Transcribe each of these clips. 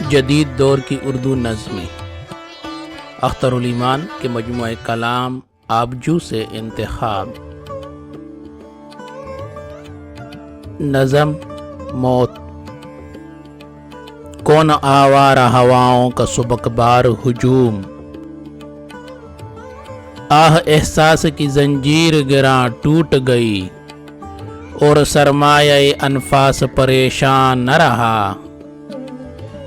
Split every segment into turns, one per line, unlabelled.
جدید دور کی اردو نظمیں اختر الایمان کے مجموعہ کلام آبجو سے انتخاب۔ نظم موت۔ کون آوارہ ہواؤں کا سبک بار ہجوم، آہ احساس کی زنجیر گراں ٹوٹ گئی اور سرمایہ انفاس پریشان نہ رہا۔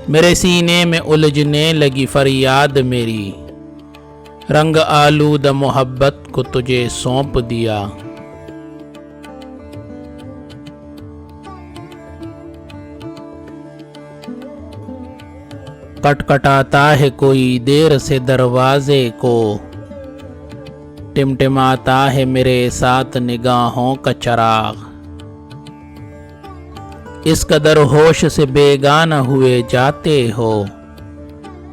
میرے سینے میں الجھنے لگی فریاد میری، رنگ آلود محبت کو تجھے سونپ دیا۔ کٹکھٹاتا ہے کوئی دیر سے دروازے کو، ٹمٹماتا ہے میرے ساتھ نگاہوں کا چراغ۔ اس قدر ہوش سے بیگانہ ہوئے جاتے ہو،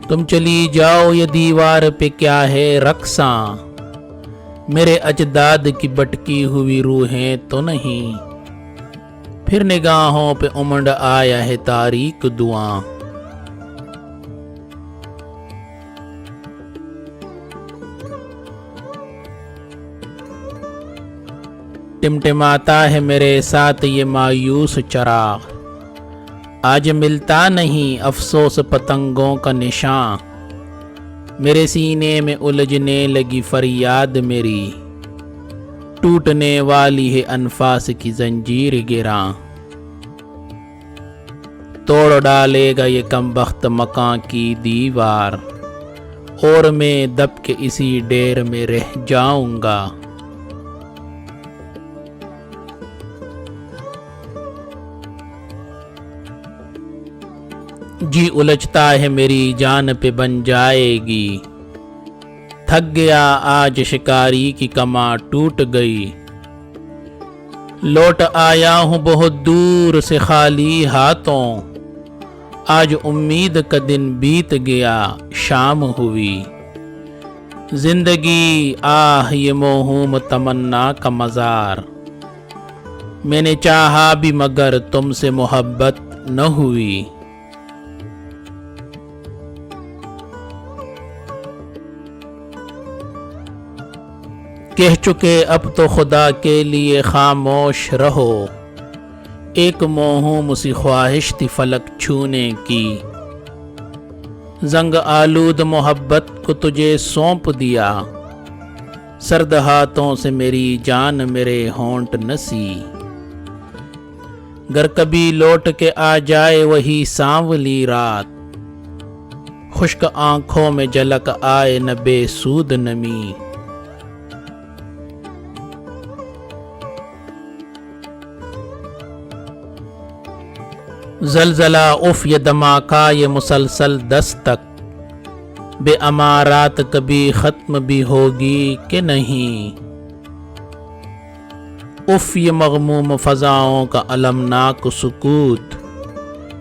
تم چلی جاؤ یہ دیوار پہ کیا ہے رقصاں، میرے اجداد کی بٹکی ہوئی روحیں تو نہیں، پھر نگاہوں پہ امنڈ آیا ہے تاریک دعاں۔ ٹمٹماتا ہے میرے ساتھ یہ مایوس چراغ، آج ملتا نہیں افسوس پتنگوں کا نشان۔ میرے سینے میں الجھنے لگی فریاد میری، ٹوٹنے والی ہے انفاس کی زنجیر گراں۔ توڑ ڈالے گا یہ کمبخت مکان کی دیوار، اور میں دب کے اسی ڈیر میں رہ جاؤں گا۔ جی الجھتا ہے میری جان پہ بن جائے گی، تھک گیا آج شکاری کی کماں ٹوٹ گئی۔ لوٹ آیا ہوں بہت دور سے خالی ہاتھوں، آج امید کا دن بیت گیا شام ہوئی۔ زندگی آہ یہ موہوم تمنا کا مزار، میں نے چاہا بھی مگر تم سے محبت نہ ہوئی۔ کہہ چکے اب تو خدا کے لیے خاموش رہو، ایک موہوم سی خواہش تھی فلک چھونے کی، زنگ آلود محبت کو تجھے سونپ دیا، سرد ہاتھوں سے میری جان میرے ہونٹ نسی۔ گر کبھی لوٹ کے آ جائے وہی سانولی رات، خشک آنکھوں میں جھلک آئے نہ بے سود نمی۔ زلزلہ اف یہ دھماکہ یہ مسلسل دستک، بے امارات کبھی ختم بھی ہوگی کہ نہیں۔ اف یہ مغموم فضاؤں کا المناک سکوت،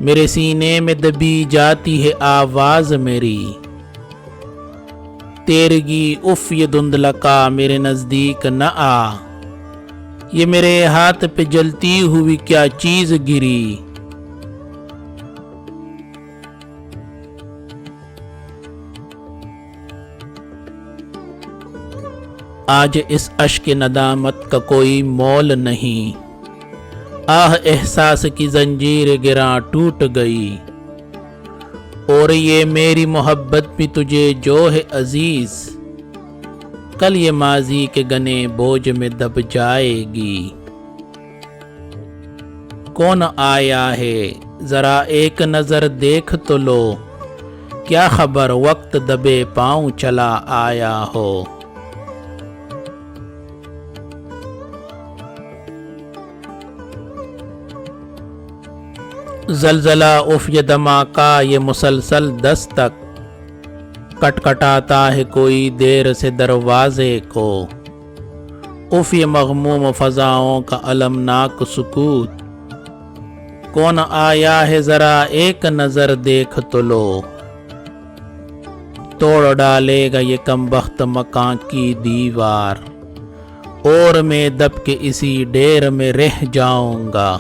میرے سینے میں دبی جاتی ہے آواز میری۔ تیرگی اف یہ دھندلکا میرے نزدیک نہ آ، یہ میرے ہاتھ پہ جلتی ہوئی کیا چیز گری۔ آج اس اشک ندامت کا کوئی مول نہیں، آہ احساس کی زنجیر گراں ٹوٹ گئی، اور یہ میری محبت بھی تجھے جو ہے عزیز، کل یہ ماضی کے گنے بوجھ میں دب جائے گی۔ کون آیا ہے ذرا ایک نظر دیکھ تو لو، کیا خبر وقت دبے پاؤں چلا آیا ہو۔ زلزلہ اف یہ دھماکہ یہ مسلسل دستک، کٹکھٹاتا ہے کوئی دیر سے دروازے کو، اف یہ مغموم فضاؤں کا المناک سکوت، کون آیا ہے ذرا ایک نظر دیکھ تو لو، توڑ ڈالے گا یہ کمبخت مکان کی دیوار، اور میں دب کے اسی ڈیر میں رہ جاؤں گا۔